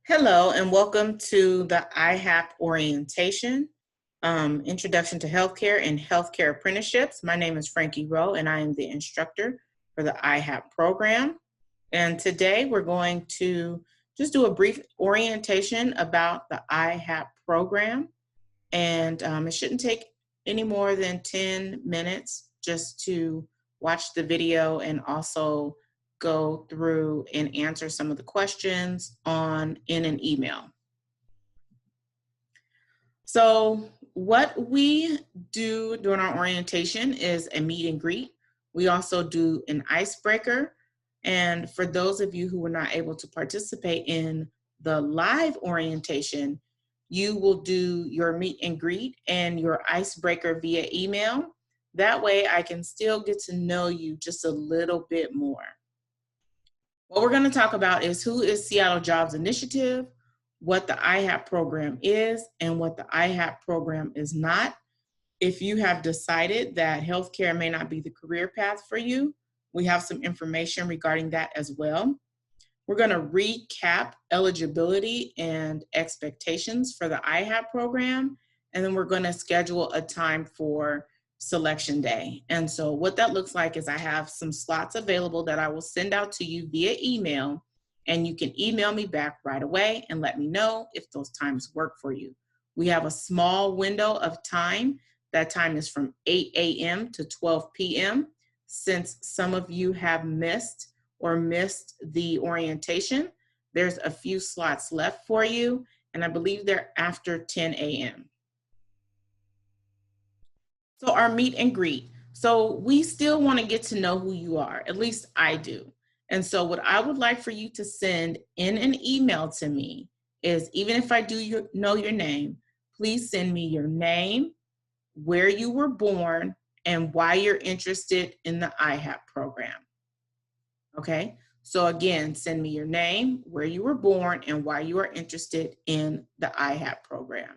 Hello and welcome to the IHAP orientation, Introduction to Healthcare and Healthcare Apprenticeships. My name is Frankie Rowe and I am the instructor for the IHAP program. And today we're going to just do a brief orientation about the IHAP program. And it shouldn't take any more than 10 minutes just to watch the video and also go through and answer some of the questions in an email. So what we do during our orientation is a meet and greet. We also do an icebreaker. And for those of you who were not able to participate in the live orientation, you will do your meet and greet and your icebreaker via email. That way I can still get to know you just a little bit more. What we're going to talk about is who is Seattle Jobs Initiative, what the IHAP program is, and what the IHAP program is not. If you have decided that healthcare may not be the career path for you, we have some information regarding that as well. We're going to recap eligibility and expectations for the IHAP program, and then we're going to schedule a time for selection day. And so what that looks like is I have some slots available that I will send out to you via email, and you can email me back right away and let me know if those times work for you. We have a small window of time. That time is from 8 a.m. to 12 p.m. Since some of you have missed the orientation, there's a few slots left for you, and I believe they're after 10 a.m. So our meet and greet. So we still want to get to know who you are, at least I do. And so what I would like for you to send in an email to me is, even if I do know your name, please send me your name, where you were born, and why you're interested in the IHAP program. Okay, so again, send me your name, where you were born, and why you are interested in the IHAP program.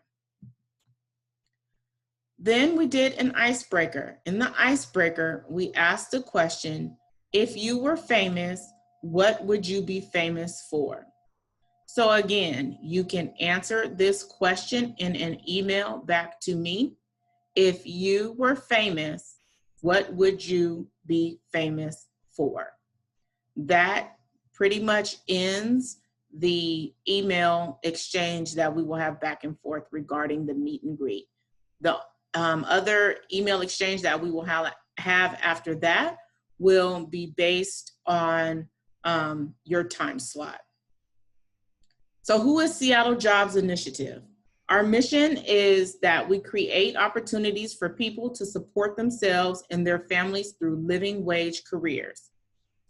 Then we did an icebreaker. In the icebreaker, we asked the question, if you were famous, what would you be famous for? So again, you can answer this question in an email back to me. If you were famous, what would you be famous for? That pretty much ends the email exchange that we will have back and forth regarding the meet and greet. The other email exchange that we will have after that will be based on your time slot. So who is Seattle Jobs Initiative? Our mission is that we create opportunities for people to support themselves and their families through living wage careers.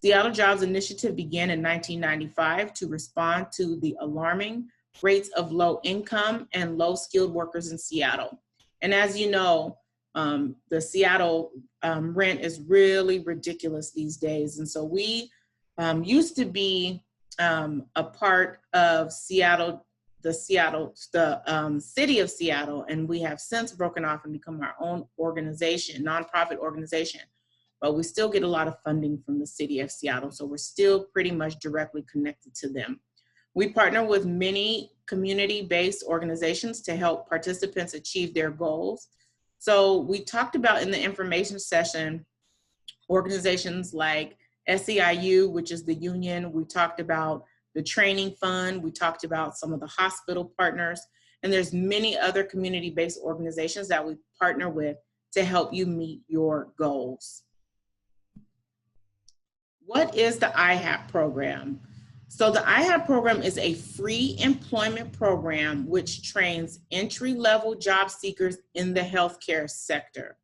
Seattle Jobs Initiative began in 1995 to respond to the alarming rates of low income and low skilled workers in Seattle. And as you know, the Seattle rent is really ridiculous these days. And so we used to be a part of Seattle, the city of Seattle, and we have since broken off and become our own organization, nonprofit organization. But we still get a lot of funding from the city of Seattle, so we're still pretty much directly connected to them. We partner with many community-based organizations to help participants achieve their goals. So we talked about in the information session, organizations like SEIU, which is the union. We talked about the training fund. We talked about some of the hospital partners, and there's many other community-based organizations that we partner with to help you meet your goals. What is the IHAP program? So the IHAP program is a free employment program which trains entry-level job seekers in the healthcare sector.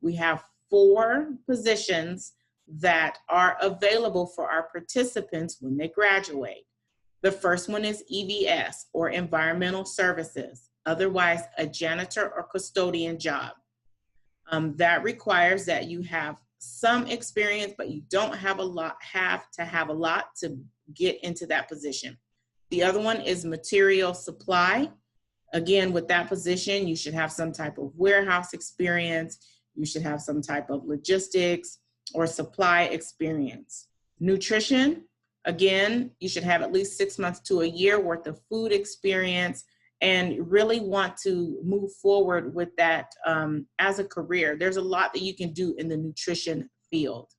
We have 4 positions that are available for our participants when they graduate. The first one is EVS, or Environmental Services, otherwise a janitor or custodian job. That requires that you have some experience, but you don't have to have a lot to get into that position. The other one is material supply. Again, with that position, you should have some type of warehouse experience. You should have some type of logistics or supply experience. Nutrition, Again, you should have at least 6 months to a year worth of food experience and really want to move forward with that as a career. There's a lot that you can do in the nutrition field.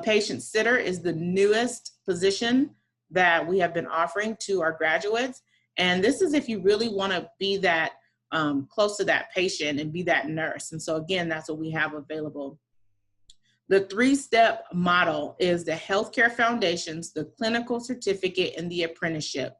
Patient sitter is the newest position that we have been offering to our graduates. And this is if you really want to be that close to that patient and be that nurse. And so again, that's what we have available. The 3-step model is the healthcare foundations, the clinical certificate, and the apprenticeship.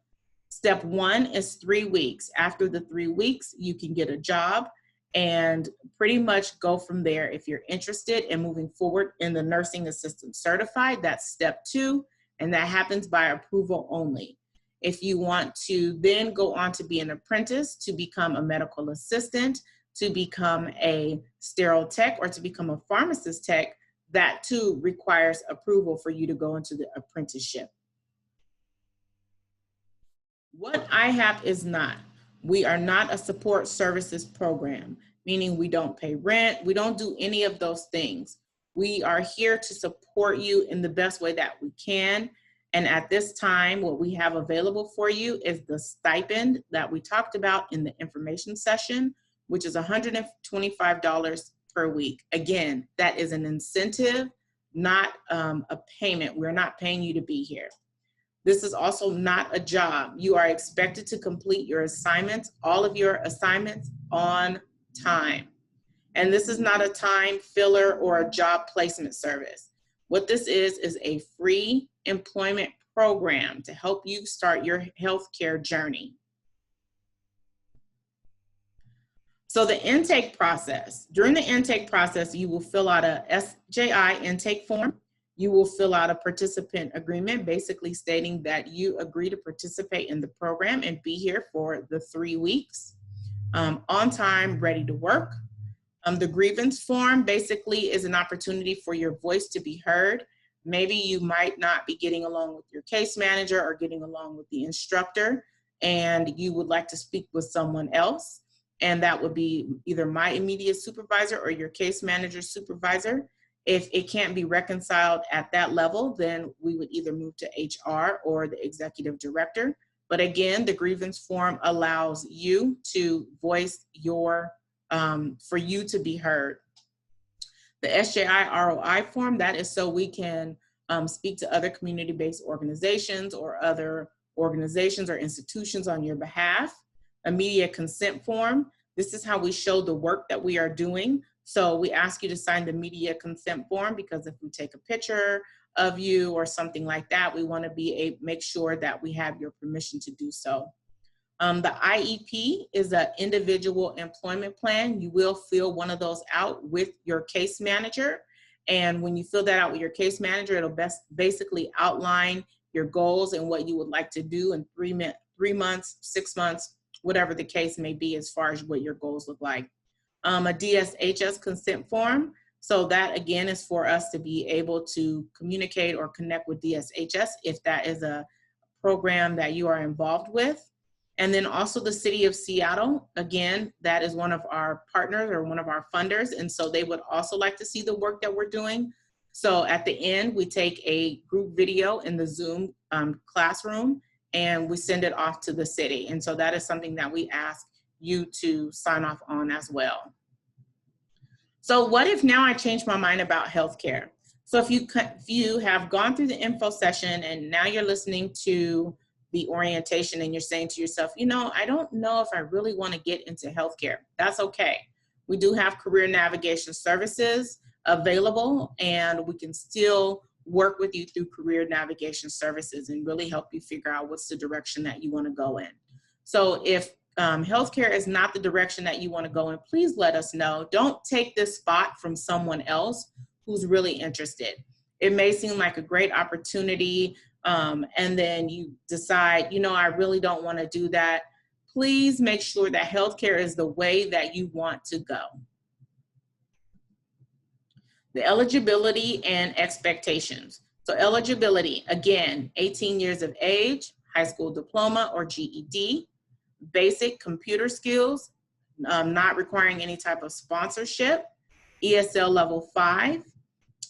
Step 1 is 3 weeks. After the 3 weeks, you can get a job and pretty much go from there. If you're interested in moving forward in the nursing assistant certified, that's step 2, and that happens by approval only. If you want to then go on to be an apprentice, to become a medical assistant, to become a sterile tech, or to become a pharmacist tech, that too requires approval for you to go into the apprenticeship. What IHAP is not, we are not a support services program, meaning we don't pay rent, we don't do any of those things. We are here to support you in the best way that we can. And at this time, what we have available for you is the stipend that we talked about in the information session, which is $125 per week. Again, that is an incentive, not a payment. We're not paying you to be here. This is also not a job. You are expected to complete your assignments, all of your assignments on time. And this is not a time filler or a job placement service. What this is a free employment program to help you start your healthcare journey. So the intake process, during the intake process, you will fill out a SJI intake form. You will fill out a participant agreement, basically stating that you agree to participate in the program and be here for the 3 weeks, on time, ready to work. The grievance form basically is an opportunity for your voice to be heard. Maybe you might not be getting along with your case manager or getting along with the instructor, and you would like to speak with someone else. And that would be either my immediate supervisor or your case manager's supervisor. If it can't be reconciled at that level, then we would either move to HR or the executive director. But again, the grievance form allows you to voice your, for you to be heard. The SJI ROI form, that is so we can speak to other community-based organizations or other organizations or institutions on your behalf. A media consent form, this is how we show the work that we are doing. So we ask you to sign the media consent form because if we take a picture of you or something like that, we want to make sure that we have your permission to do so. The IEP is an individual employment plan. You will fill one of those out with your case manager. And when you fill that out with your case manager, it'll basically outline your goals and what you would like to do in 3 months, 6 months, whatever the case may be as far as what your goals look like. A DSHS consent form. So that again is for us to be able to communicate or connect with DSHS if that is a program that you are involved with. And then also the City of Seattle, again, that is one of our partners or one of our funders. And so they would also like to see the work that we're doing. So at the end, we take a group video in the Zoom classroom and we send it off to the city. And so that is something that we ask you to sign off on as well. So what if now I change my mind about healthcare? So if you have gone through the info session and now you're listening to the orientation and you're saying to yourself, you know, I don't know if I really want to get into healthcare. That's okay. We do have career navigation services available and we can still work with you through career navigation services and really help you figure out what's the direction that you want to go in. So if healthcare is not the direction that you want to go in, please let us know. Don't take this spot from someone else who's really interested. It may seem like a great opportunity and then you decide, you know, I really don't want to do that. Please make sure that healthcare is the way that you want to go. The eligibility and expectations. So eligibility, again, 18 years of age, high school diploma or GED, basic computer skills, not requiring any type of sponsorship, ESL level 5,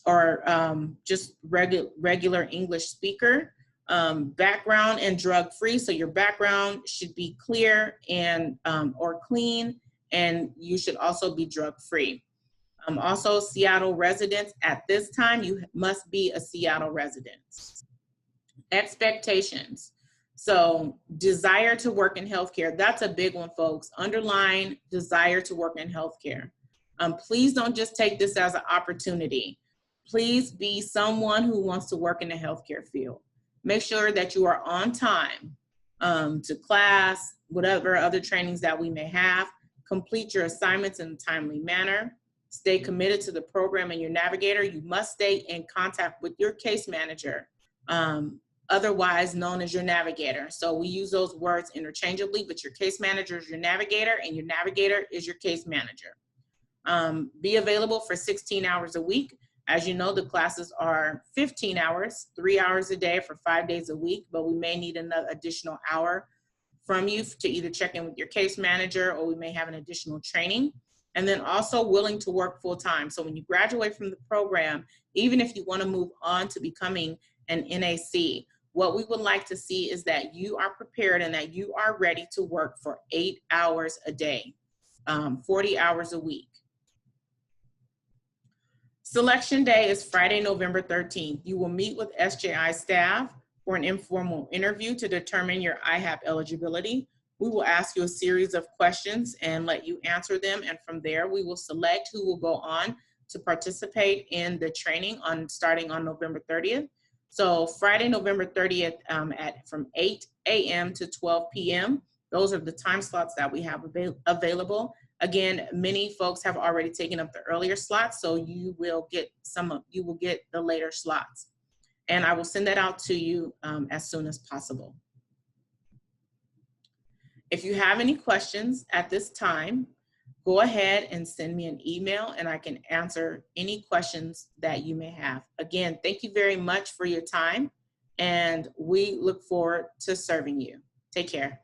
or just regular English speaker. Background and drug-free, so your background should be clear and or clean, and you should also be drug-free. Also, Seattle residents, at this time, you must be a Seattle resident. Expectations. So desire to work in healthcare, that's a big one, folks. Underline desire to work in healthcare. Please don't just take this as an opportunity. Please be someone who wants to work in the healthcare field. Make sure that you are on time to class, whatever other trainings that we may have. Complete your assignments in a timely manner. Stay committed to the program and your navigator. You must stay in contact with your case manager, otherwise known as your navigator. So we use those words interchangeably, but your case manager is your navigator and your navigator is your case manager. Be available for 16 hours a week. As you know, the classes are 15 hours, 3 hours a day for 5 days a week, but we may need another additional hour from you to either check in with your case manager, or we may have an additional training. And then also willing to work full time. So when you graduate from the program, even if you want to move on to becoming an NAC, what we would like to see is that you are prepared and that you are ready to work for 8 hours a day, 40 hours a week. Selection day is Friday, November 13th. You will meet with SJI staff for an informal interview to determine your IHAP eligibility. We will ask you a series of questions and let you answer them. And from there, we will select who will go on to participate in the training starting on November 30th. So Friday, November 30th from 8 a.m. to 12 p.m. Those are the time slots that we have available. Again, many folks have already taken up the earlier slots, so you will get the later slots. And I will send that out to you as soon as possible. If you have any questions at this time, go ahead and send me an email and I can answer any questions that you may have. Again, thank you very much for your time and we look forward to serving you. Take care.